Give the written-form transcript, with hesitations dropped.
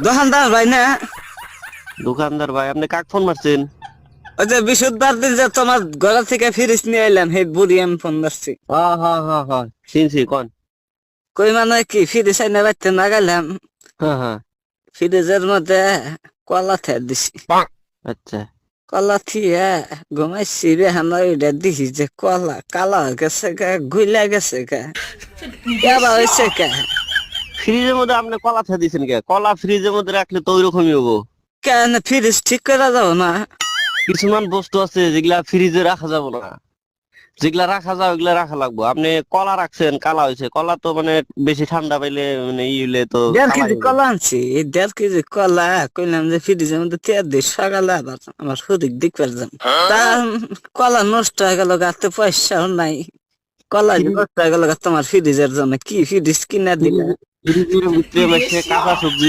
দোকানদার ভাই না? দোকানদার ভাই, আপনি কাক ফোন মারছেন? ওই যে বিশুদ্ধবার দিন যে তোমার ঘর থেকে ফিরিস নিয়ে এলাম, হে বুড়ি আমি ফোন ধরছি। হ্যাঁ হ্যাঁ হ্যাঁ হ্যাঁ, চিনছি, কোন? কই মানে কি ফিরিস আইনা বাইতে না গেলাম, হ্যাঁ হ্যাঁ। ফ্রিজের মধ্যে কলা থে দিছি। আচ্ছা। কলা থিয়ে ঘুমাইছি রে, হানা ওইটা দিছি যে কলা কালা হয়ে গেছে গা, গুইলা গেছে গা, কেবা হয়েছে কা। ফ্রিজের মধ্যে আপনি কলা থা দিছেন কে? কলা ফ্রিজের মধ্যে রাখলে তো ওইরকমই হবো। কেন ফ্রিজ ঠিক করে যাবো না? কিছুমান বস্তু আছে যেগুলা ফ্রিজে রাখা যাবে না, যেগুলা রাখা যায় ওগুলা রাখা লাগবো। আপনি কলা রাখছেন, কালা হয়েছে। কলা তো মানে বেশি ঠান্ডা পাইলে মানে ই হইলে তো 1.5 কেজি কালাই কলা আনছি, 1.5 কেজি কলা কইলাম যে ফ্রিজের মধ্যে তেল দিই, সকালে আবার আমার শরীর দিক পারলাম। তা কলা নষ্ট হয়ে গেল, গাতে পয়সাও নাই, কলা যে হবে। নষ্ট হয়ে গেল তোমার ফ্রিজের জন্য, কি ফ্রিজ কিনা দিলা? ফ্রিজের ভিতরে মাসে কাঁচা সবজি